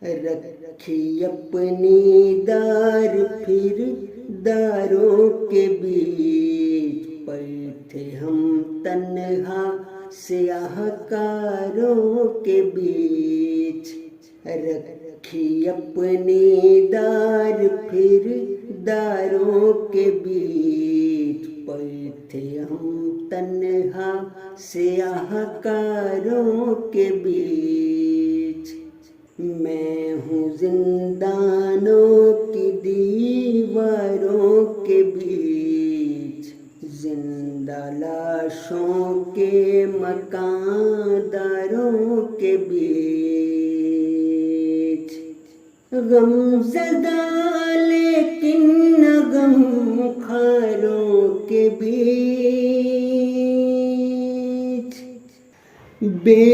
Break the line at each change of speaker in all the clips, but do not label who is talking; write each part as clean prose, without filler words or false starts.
رکھی اپنی دار پھر داروں کے بیچ، پر تھے ہم تنہا سیاہ کاروں کے بیچ۔ رکھی اپنی دار پھر داروں کے بیچ، پر تھے ہم تنہا سیاہ کاروں کے بیچ۔ میں ہوں زندانوں کی دیواروں کے بیچ، زندہ لاشوں کے مکان داروں کے بیچ۔ غم زدہ لیکن نہ غم خاروں کے بیچ، بے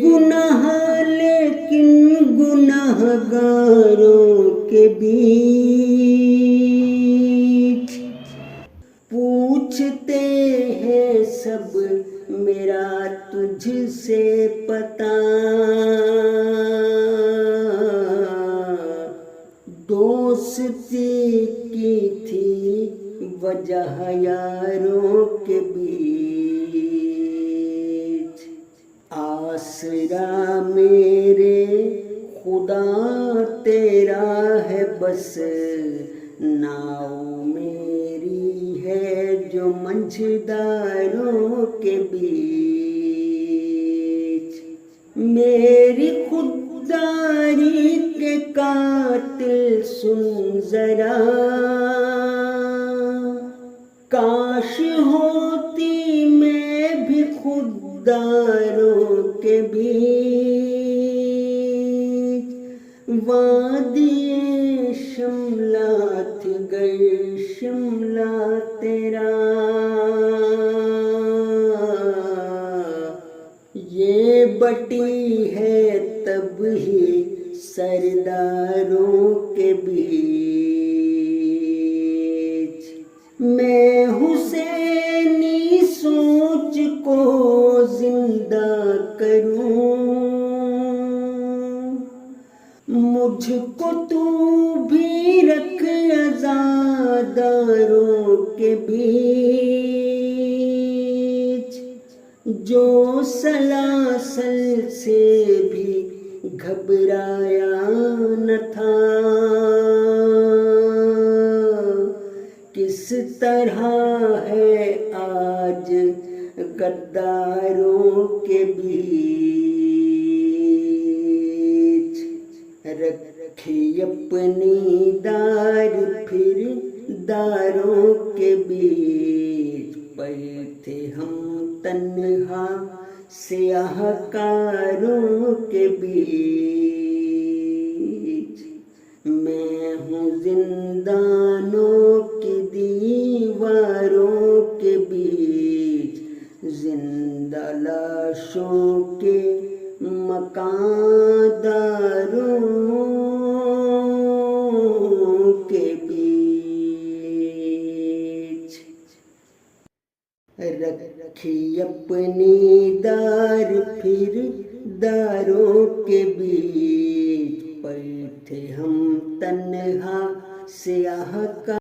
گناہ لیکن گناہ گاروں کے بیچ۔ پوچھتے ہیں سب میرا تجھ سے پتہ، دوستی کی تھی وجہ یاروں کے بیچ۔ آسرا میرے خدا تیرا ہے بس، ناؤ میری ہے جو منجھداروں کے بیچ۔ میری خودداری کے قاتل سن ذرا، کاش ہوتی میں بھی خودداروں کے بیچ۔ وادی شملہ تھی گر شملہ تیرا، یہ بٹی ہے تب ہی سرداروں کے بیچ۔ میں حسینی سوچ کو زندہ کروں، مجھ کو تو بھی رکھ عزاداروں کے بیچ۔ جو سلاسل سے بھی گھبرایا نہ تھا، کس طرح ہے آج غداروں کے بیچ۔ رکھی اپنی دار پھر داروں کے بیچ، پر تھے ہم تنہا سیاہ کاروں کے بیچ۔ میں ہوں زندانوں کی دیواروں کے بیچ، زندہ لاشوں کے مکان داروں کے بیچ۔ رکھی اپنی دار پھر داروں کے بیچ، پر تھے ہم تنہا سیاہ کا